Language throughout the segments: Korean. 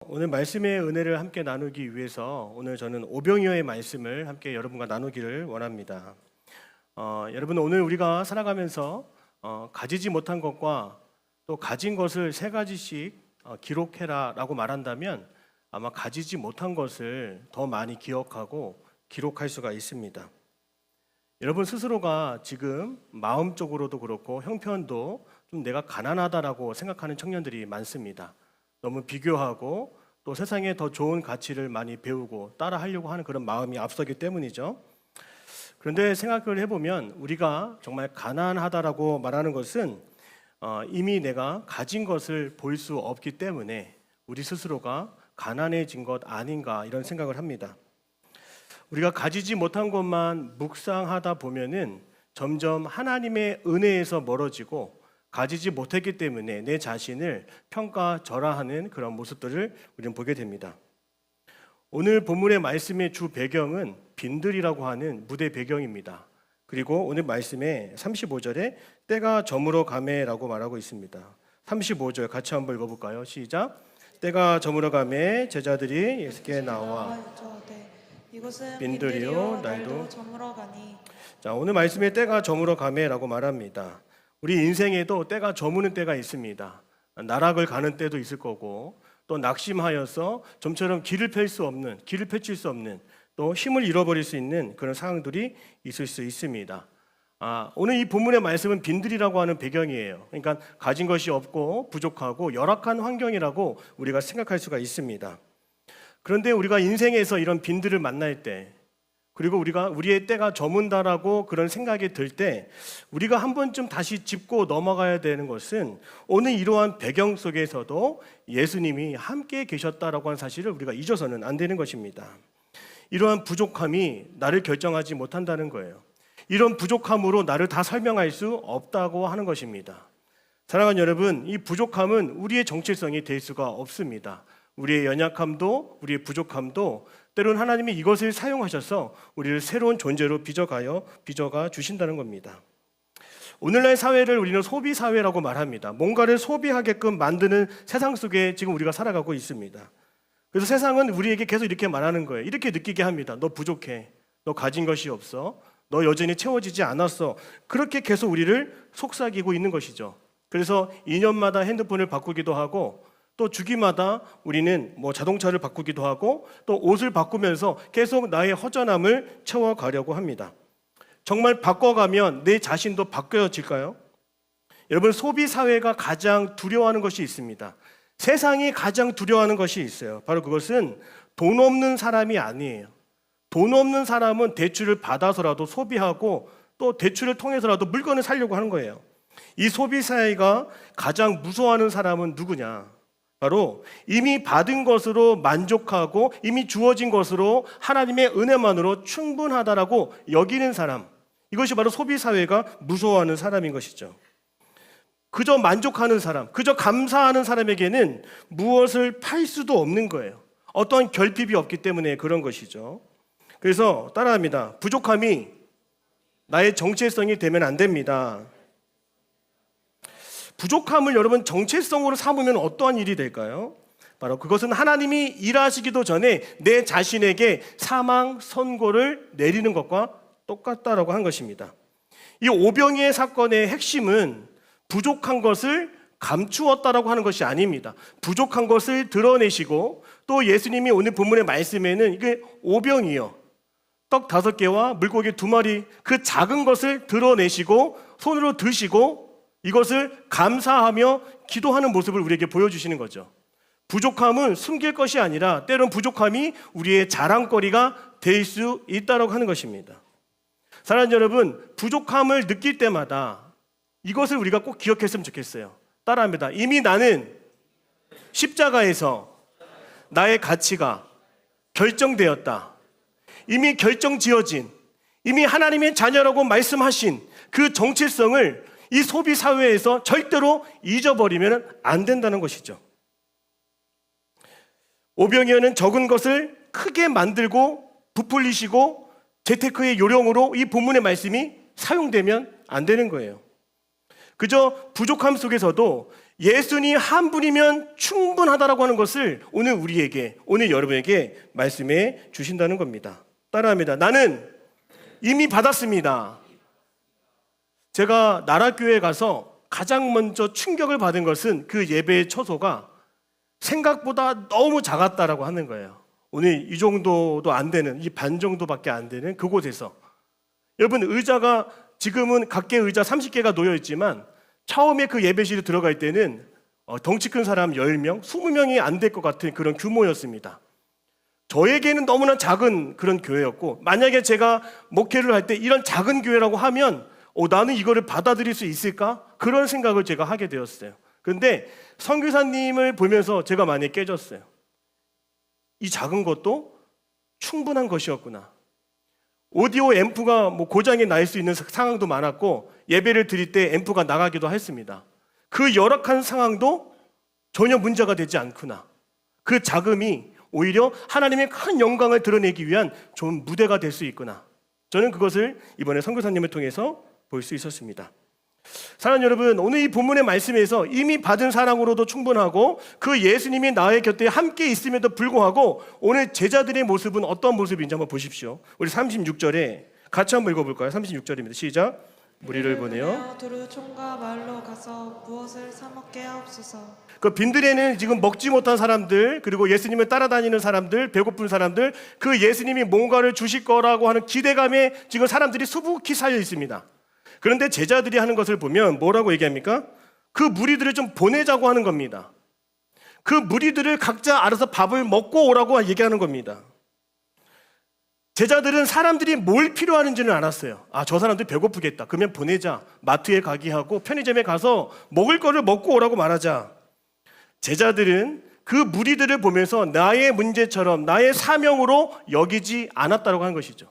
오늘 말씀의 은혜를 함께 나누기 위해서 오늘 저는 오병이어의 말씀을 함께 여러분과 나누기를 원합니다. 여러분, 오늘 우리가 살아가면서 가지지 못한 것과 또 가진 것을 세 가지씩 기록해라 라고 말한다면 아마 가지지 못한 것을 더 많이 기억하고 기록할 수가 있습니다. 여러분 스스로가 지금 마음적으로도 그렇고 형편도 좀 내가 가난하다라고 생각하는 청년들이 많습니다. 너무 비교하고 또 세상에 더 좋은 가치를 많이 배우고 따라하려고 하는 그런 마음이 앞서기 때문이죠. 그런데 생각을 해보면 우리가 정말 가난하다라고 말하는 것은 이미 내가 가진 것을 볼 수 없기 때문에 우리 스스로가 가난해진 것 아닌가 이런 생각을 합니다. 우리가 가지지 못한 것만 묵상하다 보면은 점점 하나님의 은혜에서 멀어지고 가지지 못했기 때문에 내 자신을 평가절하하는 그런 모습들을 우리는 보게 됩니다. 오늘 본문의 말씀의 주 배경은 빈들이라고 하는 무대 배경입니다. 그리고 오늘 말씀의 35절에 때가 저물어 가매라고 말하고 있습니다. 35절 같이 한번 읽어볼까요? 시작. 때가 저물어 가매 제자들이 예수께 나와 빈들이요 날도 저물어 가니. 자, 오늘 말씀의 때가 저물어 가매라고 말합니다. 우리 인생에도 때가 저무는 때가 있습니다. 나락을 가는 때도 있을 거고 또 낙심하여서 좀처럼 길을 펼칠 수 없는 또 힘을 잃어버릴 수 있는 그런 상황들이 있을 수 있습니다. 오늘 이 본문의 말씀은 빈들이라고 하는 배경이에요. 그러니까 가진 것이 없고 부족하고 열악한 환경이라고 우리가 생각할 수가 있습니다. 그런데 우리가 인생에서 이런 빈들을 만날 때 그리고 우리의 때가 저문다라고 그런 생각이 들 때 우리가 한 번쯤 다시 짚고 넘어가야 되는 것은 오늘 이러한 배경 속에서도 예수님이 함께 계셨다라고 하는 사실을 우리가 잊어서는 안 되는 것입니다. 이러한 부족함이 나를 결정하지 못한다는 거예요. 이런 부족함으로 나를 다 설명할 수 없다고 하는 것입니다. 사랑하는 여러분, 이 부족함은 우리의 정체성이 될 수가 없습니다. 우리의 연약함도 우리의 부족함도 때로는 하나님이 이것을 사용하셔서 우리를 새로운 존재로 빚어가 주신다는 겁니다. 오늘날 사회를 우리는 소비 사회라고 말합니다. 뭔가를 소비하게끔 만드는 세상 속에 지금 우리가 살아가고 있습니다. 그래서 세상은 우리에게 계속 이렇게 말하는 거예요. 이렇게 느끼게 합니다. 너 부족해. 너 가진 것이 없어. 너 여전히 채워지지 않았어. 그렇게 계속 우리를 속삭이고 있는 것이죠. 그래서 2년마다 핸드폰을 바꾸기도 하고 또 주기마다 우리는 자동차를 바꾸기도 하고 또 옷을 바꾸면서 계속 나의 허전함을 채워가려고 합니다. 정말 바꿔가면 내 자신도 바뀌어질까요? 여러분, 소비 사회가 가장 두려워하는 것이 있습니다. 세상이 가장 두려워하는 것이 있어요. 바로 그것은 돈 없는 사람이 아니에요. 돈 없는 사람은 대출을 받아서라도 소비하고 또 대출을 통해서라도 물건을 사려고 하는 거예요. 이 소비 사회가 가장 무서워하는 사람은 누구냐? 바로 이미 받은 것으로 만족하고 이미 주어진 것으로 하나님의 은혜만으로 충분하다라고 여기는 사람, 이것이 바로 소비사회가 무서워하는 사람인 것이죠. 그저 만족하는 사람, 그저 감사하는 사람에게는 무엇을 팔 수도 없는 거예요. 어떠한 결핍이 없기 때문에 그런 것이죠. 그래서 따라합니다. 부족함이 나의 정체성이 되면 안 됩니다. 부족함을 여러분 정체성으로 삼으면 어떠한 일이 될까요? 바로 그것은 하나님이 일하시기도 전에 내 자신에게 사망 선고를 내리는 것과 똑같다라고 한 것입니다. 이 오병이의 사건의 핵심은 부족한 것을 감추었다라고 하는 것이 아닙니다. 부족한 것을 드러내시고 또 예수님이 오늘 본문의 말씀에는 이게 오병이요, 떡 5개와 물고기 2마리 그 작은 것을 드러내시고 손으로 드시고 이것을 감사하며 기도하는 모습을 우리에게 보여주시는 거죠. 부족함은 숨길 것이 아니라 때론 부족함이 우리의 자랑거리가 될 수 있다고 하는 것입니다. 사랑하는 여러분, 부족함을 느낄 때마다 이것을 우리가 꼭 기억했으면 좋겠어요. 따라합니다. 이미 나는 십자가에서 나의 가치가 결정되었다. 이미 결정지어진, 이미 하나님의 자녀라고 말씀하신 그 정체성을 이 소비 사회에서 절대로 잊어버리면 안 된다는 것이죠. 오병이어는 적은 것을 크게 만들고 부풀리시고 재테크의 요령으로 이 본문의 말씀이 사용되면 안 되는 거예요. 그저 부족함 속에서도 예수님 한 분이면 충분하다라고 하는 것을 오늘 우리에게, 오늘 여러분에게 말씀해 주신다는 겁니다. 따라합니다. 나는 이미 받았습니다. 제가 나라교회에 가서 가장 먼저 충격을 받은 것은 그 예배의 처소가 생각보다 너무 작았다라고 하는 거예요. 오늘 이 정도도 안 되는, 이 반 정도밖에 안 되는 그곳에서, 여러분 의자가 지금은 각계 의자 30개가 놓여 있지만 처음에 그 예배실에 들어갈 때는 덩치 큰 사람 10명, 20명이 안 될 것 같은 그런 규모였습니다. 저에게는 너무나 작은 그런 교회였고, 만약에 제가 목회를 할 때 이런 작은 교회라고 하면 나는 이거를 받아들일 수 있을까? 그런 생각을 제가 하게 되었어요. 그런데 선교사님을 보면서 제가 많이 깨졌어요. 이 작은 것도 충분한 것이었구나. 오디오 앰프가 고장이 날 수 있는 상황도 많았고, 예배를 드릴 때 앰프가 나가기도 했습니다. 그 열악한 상황도 전혀 문제가 되지 않구나. 그 작음이 오히려 하나님의 큰 영광을 드러내기 위한 좋은 무대가 될 수 있구나. 저는 그것을 이번에 선교사님을 통해서 볼 수 있었습니다. 사랑하는 여러분, 오늘 이 본문의 말씀에서 이미 받은 사랑으로도 충분하고 그 예수님이 나의 곁에 함께 있음에도 불구하고 오늘 제자들의 모습은 어떤 모습인지 한번 보십시오. 우리 36절에 같이 한번 읽어볼까요? 36절입니다. 시작. 무리를 보내어 두루 총과 말로 가서 무엇을 사 먹게 하옵소서. 그 빈들에는 지금 먹지 못한 사람들, 그리고 예수님을 따라다니는 사람들, 배고픈 사람들, 그 예수님이 뭔가를 주실 거라고 하는 기대감에 지금 사람들이 수북히 쌓여 있습니다. 그런데 제자들이 하는 것을 보면 뭐라고 얘기합니까? 그 무리들을 좀 보내자고 하는 겁니다. 그 무리들을 각자 알아서 밥을 먹고 오라고 얘기하는 겁니다. 제자들은 사람들이 뭘 필요하는지는 알았어요. 저 사람들 배고프겠다. 그러면 보내자. 마트에 가게 하고 편의점에 가서 먹을 거를 먹고 오라고 말하자. 제자들은 그 무리들을 보면서 나의 문제처럼 나의 사명으로 여기지 않았다고 하는 것이죠.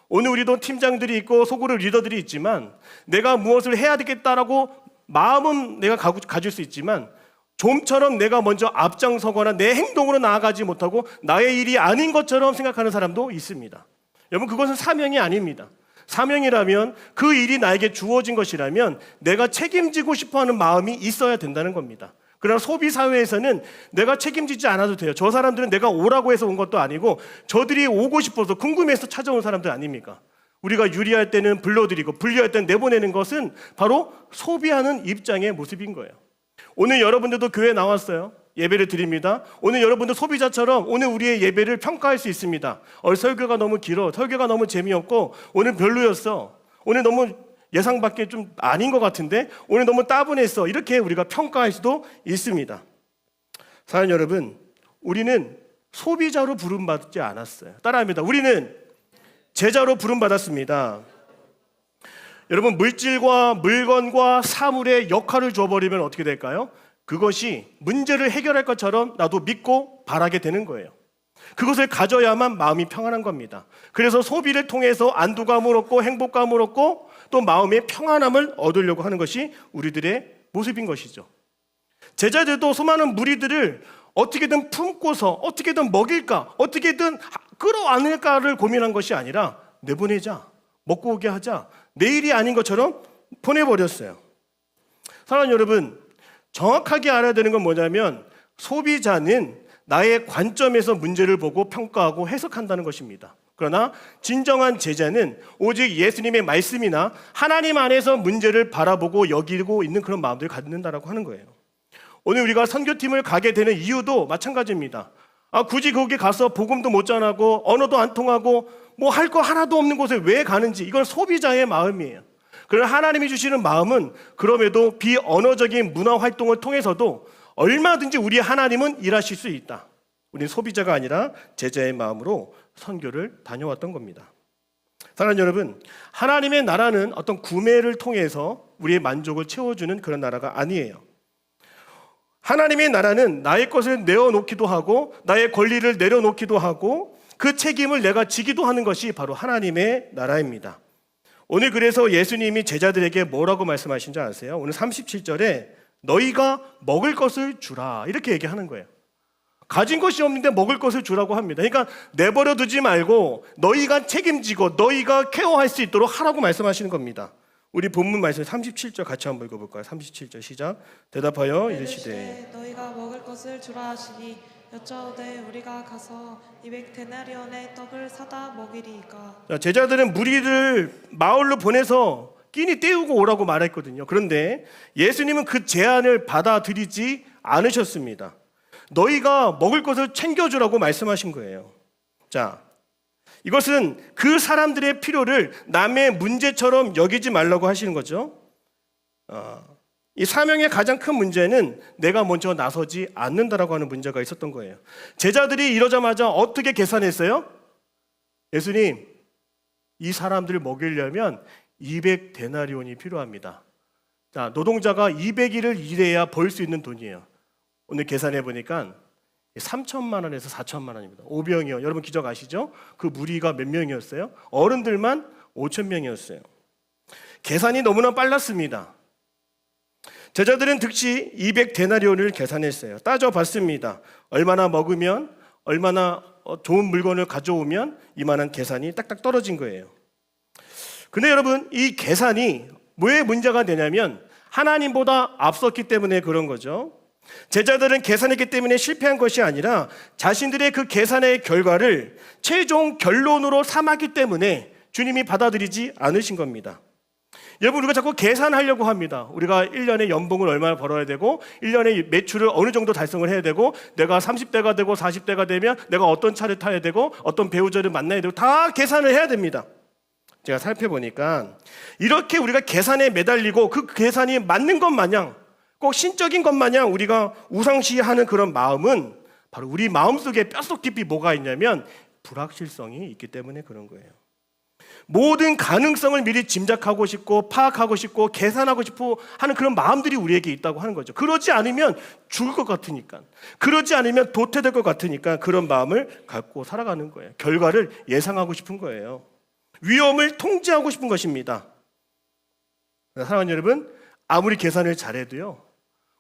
오늘 우리도 팀장들이 있고 소그룹 리더들이 있지만 내가 무엇을 해야 되겠다라고 마음은 내가 가질 수 있지만 좀처럼 내가 먼저 앞장서거나 내 행동으로 나아가지 못하고 나의 일이 아닌 것처럼 생각하는 사람도 있습니다. 여러분, 그것은 사명이 아닙니다. 사명이라면 그 일이 나에게 주어진 것이라면 내가 책임지고 싶어하는 마음이 있어야 된다는 겁니다. 그러나 소비 사회에서는 내가 책임지지 않아도 돼요. 저 사람들은 내가 오라고 해서 온 것도 아니고 저들이 오고 싶어서 궁금해서 찾아온 사람들 아닙니까? 우리가 유리할 때는 불러드리고 불리할 때는 내보내는 것은 바로 소비하는 입장의 모습인 거예요. 오늘 여러분들도 교회에 나왔어요. 예배를 드립니다. 오늘 여러분들 소비자처럼 오늘 우리의 예배를 평가할 수 있습니다. 설교가 너무 길어, 설교가 너무 재미없고 오늘 별로였어, 오늘 너무 예상 밖에 좀 아닌 것 같은데 오늘 너무 따분했어, 이렇게 우리가 평가할 수도 있습니다. 사랑하는 여러분, 우리는 소비자로 부름받지 않았어요. 따라합니다. 우리는 제자로 부름받았습니다. 여러분, 물질과 물건과 사물의 역할을 줘버리면 어떻게 될까요? 그것이 문제를 해결할 것처럼 나도 믿고 바라게 되는 거예요. 그것을 가져야만 마음이 평안한 겁니다. 그래서 소비를 통해서 안도감을 얻고 행복감을 얻고 또 마음의 평안함을 얻으려고 하는 것이 우리들의 모습인 것이죠. 제자들도 수많은 무리들을 어떻게든 품고서 어떻게든 먹일까, 어떻게든 끌어안을까를 고민한 것이 아니라 내보내자, 먹고 오게 하자, 내일이 아닌 것처럼 보내버렸어요. 사랑하는 여러분, 정확하게 알아야 되는 건 뭐냐면 소비자는 나의 관점에서 문제를 보고 평가하고 해석한다는 것입니다. 그러나 진정한 제자는 오직 예수님의 말씀이나 하나님 안에서 문제를 바라보고 여기고 있는 그런 마음들을 갖는다라고 하는 거예요. 오늘 우리가 선교팀을 가게 되는 이유도 마찬가지입니다. 굳이 거기 가서 복음도 못 전하고 언어도 안 통하고 뭐 할 거 하나도 없는 곳에 왜 가는지, 이건 소비자의 마음이에요. 그러나 하나님이 주시는 마음은 그럼에도 비언어적인 문화 활동을 통해서도 얼마든지 우리 하나님은 일하실 수 있다. 우리는 소비자가 아니라 제자의 마음으로 선교를 다녀왔던 겁니다. 사랑하는 여러분, 하나님의 나라는 어떤 구매를 통해서 우리의 만족을 채워주는 그런 나라가 아니에요. 하나님의 나라는 나의 것을 내어놓기도 하고 나의 권리를 내려놓기도 하고 그 책임을 내가 지기도 하는 것이 바로 하나님의 나라입니다. 오늘 그래서 예수님이 제자들에게 뭐라고 말씀하신 줄 아세요? 오늘 37절에 너희가 먹을 것을 주라, 이렇게 얘기하는 거예요. 가진 것이 없는데 먹을 것을 주라고 합니다. 그러니까 내버려 두지 말고 너희가 책임지고 너희가 케어할 수 있도록 하라고 말씀하시는 겁니다. 우리 본문 말씀 37절 같이 한번 읽어볼까요? 37절 시작. 대답하여 이르시되 너희가 먹을 것을 주라 하시니 여짜오되 우리가 가서 200데나리온의 떡을 사다 먹이리이까. 자, 제자들은 무리를 마을로 보내서 끼니 때우고 오라고 말했거든요. 그런데 예수님은 그 제안을 받아들이지 않으셨습니다. 너희가 먹을 것을 챙겨주라고 말씀하신 거예요. 자, 이것은 그 사람들의 필요를 남의 문제처럼 여기지 말라고 하시는 거죠. 이 사명의 가장 큰 문제는 내가 먼저 나서지 않는다라고 하는 문제가 있었던 거예요. 제자들이 이러자마자 어떻게 계산했어요? 예수님, 이 사람들을 먹이려면 200데나리온이 필요합니다. 자, 노동자가 200일을 일해야 벌 수 있는 돈이에요. 오늘 계산해 보니까 3천만 원에서 4천만 원입니다. 오병이요. 여러분 기적 아시죠? 그 무리가 몇 명이었어요? 어른들만 5천 명이었어요. 계산이 너무나 빨랐습니다. 제자들은 즉시 200데나리온을 계산했어요. 따져봤습니다. 얼마나 먹으면, 얼마나 좋은 물건을 가져오면 이만한 계산이 딱딱 떨어진 거예요. 근데 여러분, 이 계산이 왜 문제가 되냐면 하나님보다 앞섰기 때문에 그런 거죠. 제자들은 계산했기 때문에 실패한 것이 아니라 자신들의 그 계산의 결과를 최종 결론으로 삼았기 때문에 주님이 받아들이지 않으신 겁니다. 여러분, 우리가 자꾸 계산하려고 합니다. 우리가 1년에 연봉을 얼마나 벌어야 되고 1년에 매출을 어느 정도 달성을 해야 되고 내가 30대가 되고 40대가 되면 내가 어떤 차를 타야 되고 어떤 배우자를 만나야 되고 다 계산을 해야 됩니다. 제가 살펴보니까 이렇게 우리가 계산에 매달리고 그 계산이 맞는 것 마냥 꼭 신적인 것 마냥 우리가 우상시하는 그런 마음은 바로 우리 마음속에 뼛속 깊이 뭐가 있냐면 불확실성이 있기 때문에 그런 거예요. 모든 가능성을 미리 짐작하고 싶고 파악하고 싶고 계산하고 싶고 하는 그런 마음들이 우리에게 있다고 하는 거죠. 그러지 않으면 죽을 것 같으니까, 그러지 않으면 도태될 것 같으니까 그런 마음을 갖고 살아가는 거예요. 결과를 예상하고 싶은 거예요. 위험을 통제하고 싶은 것입니다. 사랑하는 여러분, 아무리 계산을 잘해도요,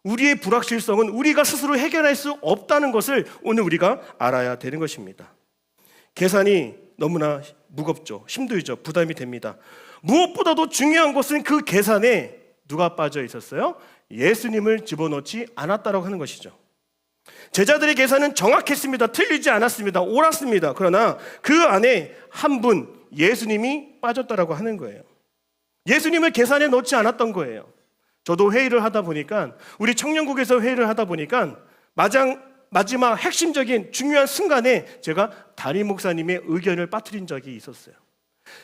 우리의 불확실성은 우리가 스스로 해결할 수 없다는 것을 오늘 우리가 알아야 되는 것입니다. 계산이 너무나 무겁죠. 힘들죠. 부담이 됩니다. 무엇보다도 중요한 것은 그 계산에 누가 빠져 있었어요? 예수님을 집어넣지 않았다라고 하는 것이죠. 제자들의 계산은 정확했습니다. 틀리지 않았습니다. 옳았습니다. 그러나 그 안에 한 분, 예수님이 빠졌다라고 하는 거예요. 예수님을 계산에 넣지 않았던 거예요. 저도 회의를 하다 보니까, 우리 청년국에서 회의를 하다 보니까 마지막 핵심적인 중요한 순간에 제가 담임 목사님의 의견을 빠뜨린 적이 있었어요.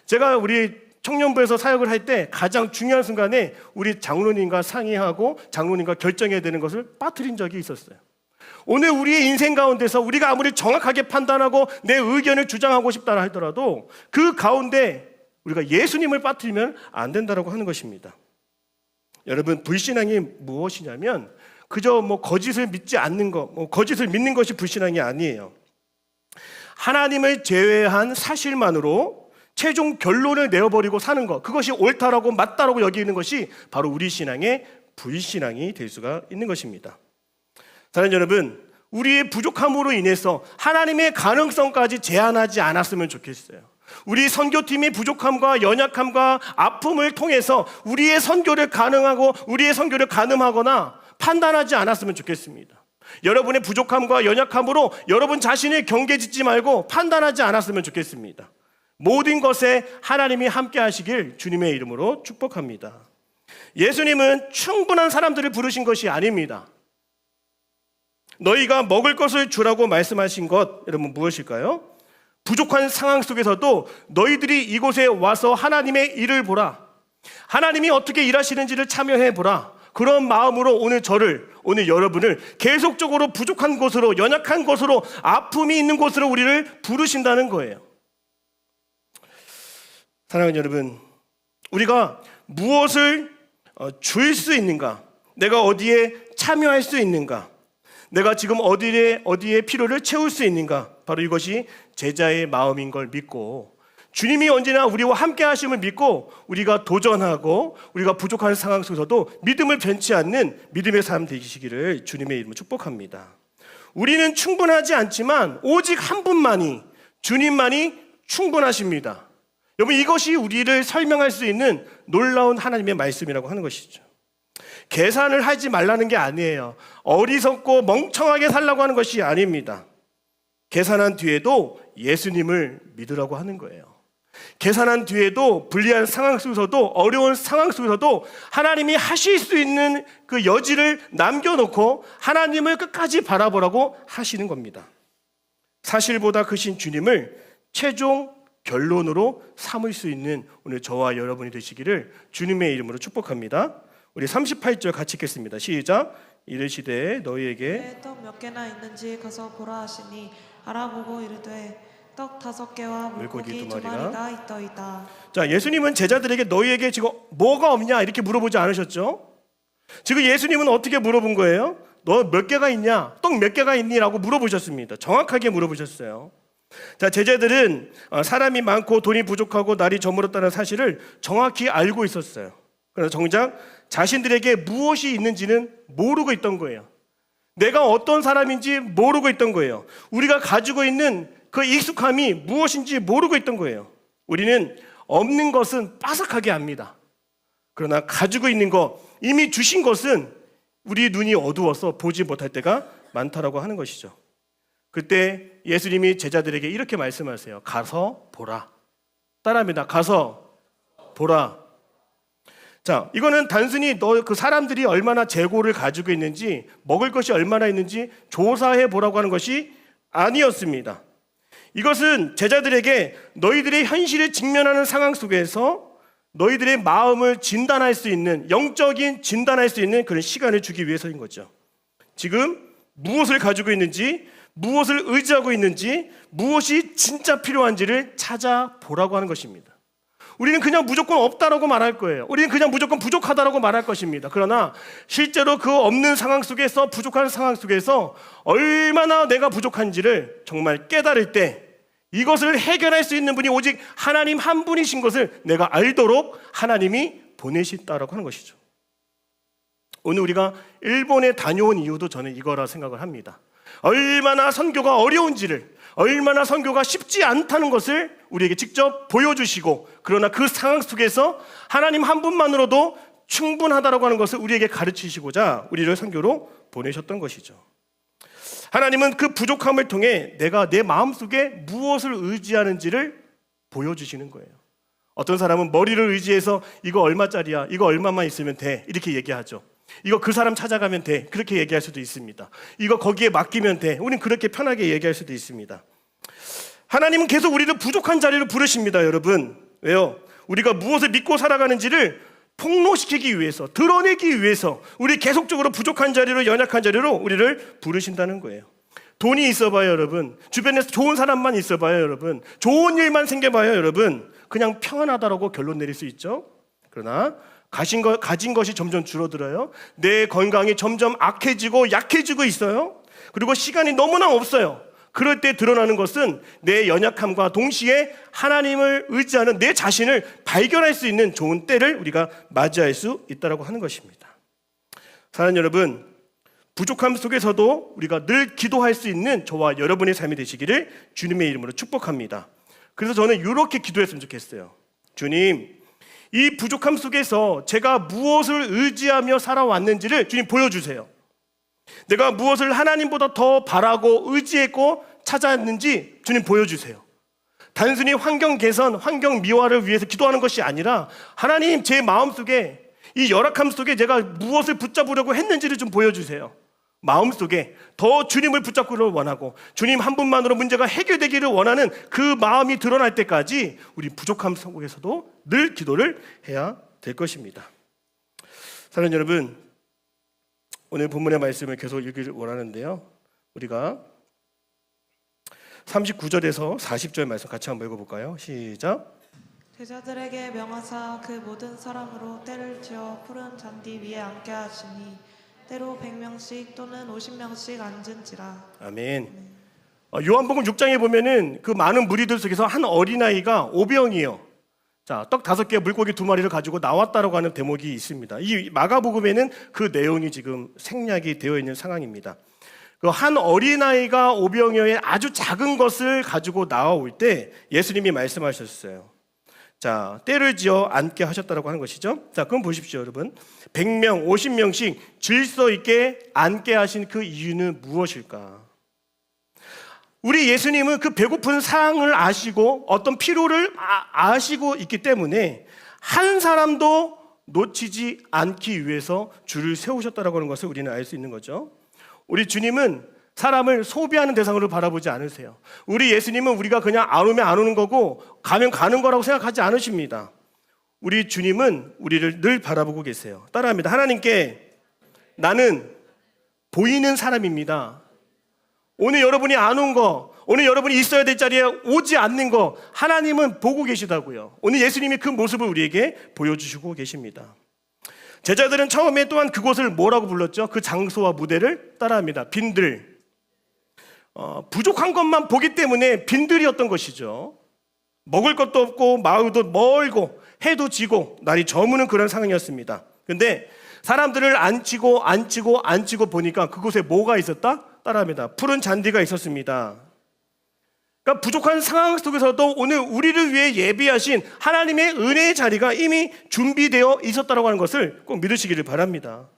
제가 우리 청년부에서 사역을 할 때 가장 중요한 순간에 우리 장로님과 상의하고 장로님과 결정해야 되는 것을 빠뜨린 적이 있었어요. 오늘 우리의 인생 가운데서 우리가 아무리 정확하게 판단하고 내 의견을 주장하고 싶다 하더라도 그 가운데 우리가 예수님을 빠뜨리면 안 된다고 하는 것입니다. 여러분, 불신앙이 무엇이냐면 그저 거짓을 믿지 않는 것, 거짓을 믿는 것이 불신앙이 아니에요. 하나님을 제외한 사실만으로 최종 결론을 내어버리고 사는 것, 그것이 옳다라고 맞다라고 여기는 것이 바로 우리 신앙의 불신앙이 될 수가 있는 것입니다. 사랑하는 여러분, 우리의 부족함으로 인해서 하나님의 가능성까지 제한하지 않았으면 좋겠어요. 우리 선교팀의 부족함과 연약함과 아픔을 통해서 우리의 선교를 가능하고 우리의 선교를 가늠하거나 판단하지 않았으면 좋겠습니다. 여러분의 부족함과 연약함으로 여러분 자신을 경계짓지 말고 판단하지 않았으면 좋겠습니다. 모든 것에 하나님이 함께 하시길 주님의 이름으로 축복합니다. 예수님은 충분한 사람들을 부르신 것이 아닙니다. 너희가 먹을 것을 주라고 말씀하신 것, 여러분 무엇일까요? 부족한 상황 속에서도 너희들이 이곳에 와서 하나님의 일을 보라, 하나님이 어떻게 일하시는지를 참여해 보라, 그런 마음으로 오늘 여러분을 계속적으로 부족한 곳으로, 연약한 곳으로, 아픔이 있는 곳으로 우리를 부르신다는 거예요. 사랑하는 여러분, 우리가 무엇을 줄 수 있는가, 내가 어디에 참여할 수 있는가, 내가 지금 어디에 필요를 채울 수 있는가, 바로 이것이 제자의 마음인 걸 믿고 주님이 언제나 우리와 함께 하심을 믿고 우리가 도전하고 우리가 부족한 상황 속에서도 믿음을 변치 않는 믿음의 삶 되시기를 주님의 이름으로 축복합니다. 우리는 충분하지 않지만 오직 한 분만이, 주님만이 충분하십니다. 여러분, 이것이 우리를 설명할 수 있는 놀라운 하나님의 말씀이라고 하는 것이죠. 계산을 하지 말라는 게 아니에요. 어리석고 멍청하게 살라고 하는 것이 아닙니다. 계산한 뒤에도 예수님을 믿으라고 하는 거예요. 계산한 뒤에도 불리한 상황 속에서도, 어려운 상황 속에서도 하나님이 하실 수 있는 그 여지를 남겨놓고 하나님을 끝까지 바라보라고 하시는 겁니다. 사실보다 크신 주님을 최종 결론으로 삼을 수 있는 오늘 저와 여러분이 되시기를 주님의 이름으로 축복합니다. 우리 38절 같이 읽겠습니다. 시작. 이르시되 너희에게 떡 몇 개나 있는지 가서 보라 하시니 알아보고 이르되 떡 5개와 물고기 2마리가 있더이다. 자, 예수님은 제자들에게 너희에게 지금 뭐가 없냐 이렇게 물어보지 않으셨죠? 지금 예수님은 어떻게 물어본 거예요? 너 몇 개가 있냐? 떡 몇 개가 있니?라고 물어보셨습니다. 정확하게 물어보셨어요. 자, 제자들은 사람이 많고 돈이 부족하고 날이 저물었다는 사실을 정확히 알고 있었어요. 그래서 정작 자신들에게 무엇이 있는지는 모르고 있던 거예요. 내가 어떤 사람인지 모르고 있던 거예요. 우리가 가지고 있는 그 익숙함이 무엇인지 모르고 있던 거예요. 우리는 없는 것은 빠삭하게 압니다. 그러나 가지고 있는 것, 이미 주신 것은 우리 눈이 어두워서 보지 못할 때가 많다라고 하는 것이죠. 그때 예수님이 제자들에게 이렇게 말씀하세요. 가서 보라. 따라합니다. 가서 보라. 자, 이거는 단순히 그 사람들이 얼마나 재고를 가지고 있는지, 먹을 것이 얼마나 있는지 조사해 보라고 하는 것이 아니었습니다. 이것은 제자들에게 너희들의 현실을 직면하는 상황 속에서 너희들의 마음을 진단할 수 있는, 영적인 진단할 수 있는 그런 시간을 주기 위해서인 거죠. 지금 무엇을 가지고 있는지, 무엇을 의지하고 있는지, 무엇이 진짜 필요한지를 찾아보라고 하는 것입니다. 우리는 그냥 무조건 없다라고 말할 거예요. 우리는 그냥 무조건 부족하다라고 말할 것입니다. 그러나 실제로 그 없는 상황 속에서, 부족한 상황 속에서 얼마나 내가 부족한지를 정말 깨달을 때 이것을 해결할 수 있는 분이 오직 하나님 한 분이신 것을 내가 알도록 하나님이 보내셨다라고 하는 것이죠. 오늘 우리가 일본에 다녀온 이유도 저는 이거라 생각을 합니다. 얼마나 선교가 어려운지를, 얼마나 선교가 쉽지 않다는 것을 우리에게 직접 보여주시고, 그러나 그 상황 속에서 하나님 한 분만으로도 충분하다라고 하는 것을 우리에게 가르치시고자 우리를 선교로 보내셨던 것이죠. 하나님은 그 부족함을 통해 내가 내 마음속에 무엇을 의지하는지를 보여주시는 거예요. 어떤 사람은 머리를 의지해서 이거 얼마짜리야, 이거 얼마만 있으면 돼, 이렇게 얘기하죠. 이거 그 사람 찾아가면 돼, 그렇게 얘기할 수도 있습니다. 이거 거기에 맡기면 돼, 우린 그렇게 편하게 얘기할 수도 있습니다. 하나님은 계속 우리를 부족한 자리로 부르십니다. 여러분, 왜요? 우리가 무엇을 믿고 살아가는지를 폭로시키기 위해서, 드러내기 위해서 우리 계속적으로 부족한 자리로, 연약한 자리로 우리를 부르신다는 거예요. 돈이 있어봐요, 여러분. 주변에서 좋은 사람만 있어봐요, 여러분. 좋은 일만 생겨봐요, 여러분. 그냥 평안하다라고 결론 내릴 수 있죠. 그러나 가진 것이 점점 줄어들어요. 내 건강이 점점 악해지고 약해지고 있어요. 그리고 시간이 너무나 없어요. 그럴 때 드러나는 것은 내 연약함과 동시에 하나님을 의지하는 내 자신을 발견할 수 있는 좋은 때를 우리가 맞이할 수 있다고 하는 것입니다. 사랑하는 여러분, 부족함 속에서도 우리가 늘 기도할 수 있는 저와 여러분의 삶이 되시기를 주님의 이름으로 축복합니다. 그래서 저는 이렇게 기도했으면 좋겠어요. 주님, 이 부족함 속에서 제가 무엇을 의지하며 살아왔는지를 주님 보여주세요. 내가 무엇을 하나님보다 더 바라고 의지했고 찾았는지 주님 보여주세요. 단순히 환경 개선, 환경 미화를 위해서 기도하는 것이 아니라 하나님, 제 마음속에 이 열악함 속에 제가 무엇을 붙잡으려고 했는지를 좀 보여주세요. 마음속에 더 주님을 붙잡기를 원하고 주님 한 분만으로 문제가 해결되기를 원하는 그 마음이 드러날 때까지 우리 부족함 속에서도 늘 기도를 해야 될 것입니다. 사랑하는 여러분, 오늘 본문의 말씀을 계속 읽기를 원하는데요, 우리가 39절에서 40절 말씀 같이 한번 읽어볼까요? 시작. 제자들에게 명하사 그 모든 사람으로 때를 지어 푸른 잔디 위에 앉게 하시니 때로 100명씩 또는 50명씩 앉은지라. 아멘. 요한복음 6장에 보면은 그 많은 무리들 속에서 한 어린아이가 오병이요, 자, 떡 5개, 물고기 2마리를 가지고 나왔다라고 하는 대목이 있습니다. 이 마가복음에는 그 내용이 지금 생략이 되어 있는 상황입니다. 그 한 어린아이가 오병이어의 아주 작은 것을 가지고 나올 때 예수님이 말씀하셨어요. 자, 때를 지어 앉게 하셨다라고 하는 것이죠. 자, 그럼 보십시오, 여러분. 100명, 50명씩 질서 있게 앉게 하신 그 이유는 무엇일까? 우리 예수님은 그 배고픈 상을 아시고 어떤 필요를 아시고 있기 때문에 한 사람도 놓치지 않기 위해서 줄을 세우셨다라고 하는 것을 우리는 알 수 있는 거죠. 우리 주님은 사람을 소비하는 대상으로 바라보지 않으세요. 우리 예수님은 우리가 그냥 안 오면 안 오는 거고 가면 가는 거라고 생각하지 않으십니다. 우리 주님은 우리를 늘 바라보고 계세요. 따라합니다. 하나님께 나는 보이는 사람입니다. 오늘 여러분이 안 온 거, 오늘 여러분이 있어야 될 자리에 오지 않는 거 하나님은 보고 계시다고요. 오늘 예수님이 그 모습을 우리에게 보여주시고 계십니다. 제자들은 처음에 또한 그곳을 뭐라고 불렀죠? 그 장소와 무대를 따라합니다. 빈들. 부족한 것만 보기 때문에 빈들이었던 것이죠. 먹을 것도 없고 마을도 멀고 해도 지고 날이 저무는 그런 상황이었습니다. 근데 사람들을 앉히고 보니까 그곳에 뭐가 있었다? 따라합니다. 푸른 잔디가 있었습니다. 그러니까 부족한 상황 속에서도 오늘 우리를 위해 예비하신 하나님의 은혜의 자리가 이미 준비되어 있었다고 하는 것을 꼭 믿으시기를 바랍니다.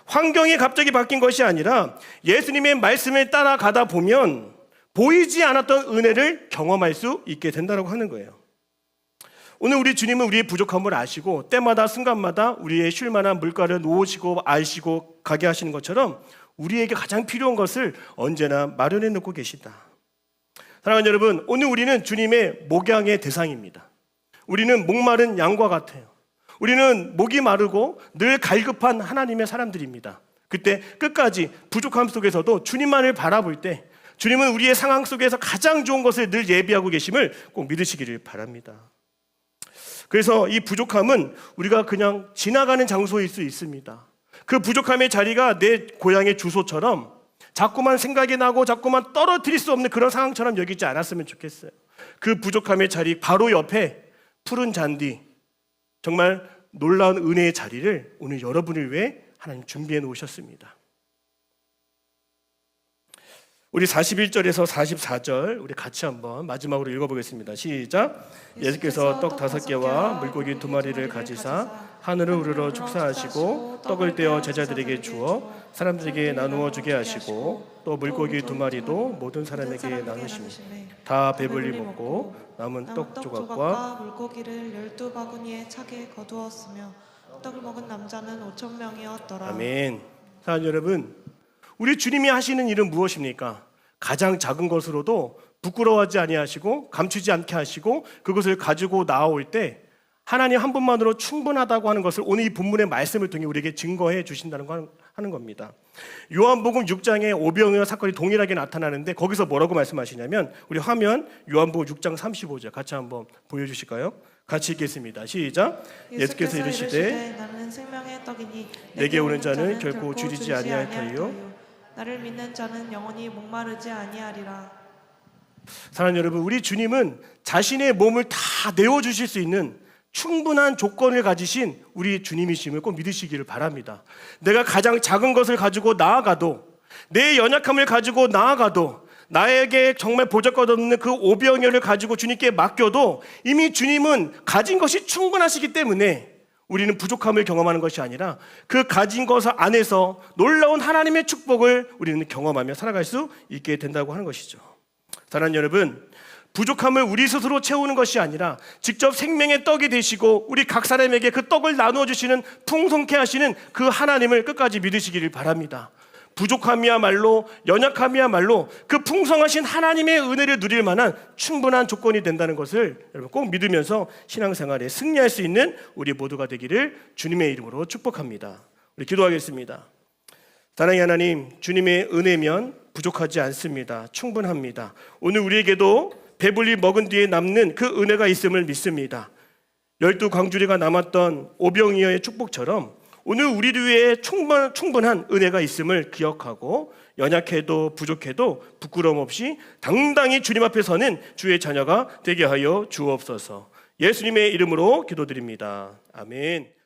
환경이 갑자기 바뀐 것이 아니라 예수님의 말씀을 따라가다 보면 보이지 않았던 은혜를 경험할 수 있게 된다고 하는 거예요. 오늘 우리 주님은 우리의 부족함을 아시고 때마다 순간마다 우리의 쉴 만한 물가를 놓으시고 아시고 가게 하시는 것처럼 우리에게 가장 필요한 것을 언제나 마련해 놓고 계시다. 사랑하는 여러분, 오늘 우리는 주님의 목양의 대상입니다. 우리는 목마른 양과 같아요. 우리는 목이 마르고 늘 갈급한 하나님의 사람들입니다. 그때 끝까지 부족함 속에서도 주님만을 바라볼 때 주님은 우리의 상황 속에서 가장 좋은 것을 늘 예비하고 계심을 꼭 믿으시기를 바랍니다. 그래서 이 부족함은 우리가 그냥 지나가는 장소일 수 있습니다. 그 부족함의 자리가 내 고향의 주소처럼 자꾸만 생각이 나고 자꾸만 떨어뜨릴 수 없는 그런 상황처럼 여기지 않았으면 좋겠어요. 그 부족함의 자리 바로 옆에 푸른 잔디, 정말 놀라운 은혜의 자리를 오늘 여러분을 위해 하나님 준비해 놓으셨습니다. 우리 41절에서 44절 우리 같이 한번 마지막으로 읽어보겠습니다. 시작. 예수께서 떡 5개와 물고기 2마리를 가지사 하늘을 우러러 축사하시고 떡을 떼어 제자들에게 주어 사람들에게 나누어 주게 하시고 또 물고기 2마리도 모든 사람에게 나누시니 다 배불리 먹고 남은 떡 조각과 물고기를 12바구니에 차게 거두었으며 떡을 먹은 남자는 5,000명이었더라. 아멘. 사랑하는 여러분, 우리 주님이 하시는 일은 무엇입니까? 가장 작은 것으로도 부끄러워하지 아니하시고 감추지 않게 하시고 그것을 가지고 나올 때 하나님 한 분만으로 충분하다고 하는 것을 오늘 이 본문의 말씀을 통해 우리에게 증거해 주신다는 거 하는 겁니다. 요한복음 6장에 오병이어 사건이 동일하게 나타나는데 거기서 뭐라고 말씀하시냐면 우리 화면 요한복음 6장 35절 같이 한번 보여주실까요? 같이 읽겠습니다. 시작. 예수께서 이르시되 나는 생명의 떡이니 내게 오는 자는 결코 줄이지 아니할 터이요 나를 믿는 자는 영원히 목마르지 아니하리라. 사랑하는 여러분, 우리 주님은 자신의 몸을 다 내어주실 수 있는 충분한 조건을 가지신 우리 주님이심을 꼭 믿으시기를 바랍니다. 내가 가장 작은 것을 가지고 나아가도 내 연약함을 가지고 나아가도 나에게 정말 보잘것없는 그 오병이어를 가지고 주님께 맡겨도 이미 주님은 가진 것이 충분하시기 때문에 우리는 부족함을 경험하는 것이 아니라 그 가진 것 안에서 놀라운 하나님의 축복을 우리는 경험하며 살아갈 수 있게 된다고 하는 것이죠. 사랑하는 여러분, 부족함을 우리 스스로 채우는 것이 아니라 직접 생명의 떡이 되시고 우리 각 사람에게 그 떡을 나누어 주시는 풍성케 하시는 그 하나님을 끝까지 믿으시기를 바랍니다. 부족함이야말로 연약함이야말로 그 풍성하신 하나님의 은혜를 누릴 만한 충분한 조건이 된다는 것을 여러분 꼭 믿으면서 신앙생활에 승리할 수 있는 우리 모두가 되기를 주님의 이름으로 축복합니다. 우리 기도하겠습니다. 사랑의 하나님, 주님의 은혜면 부족하지 않습니다. 충분합니다. 오늘 우리에게도 배불리 먹은 뒤에 남는 그 은혜가 있음을 믿습니다. 12광주리가 남았던 오병이어의 축복처럼 오늘 우리를 위해 충분한 은혜가 있음을 기억하고 연약해도 부족해도 부끄러움 없이 당당히 주님 앞에 서는 주의 자녀가 되게 하여 주옵소서. 예수님의 이름으로 기도드립니다. 아멘.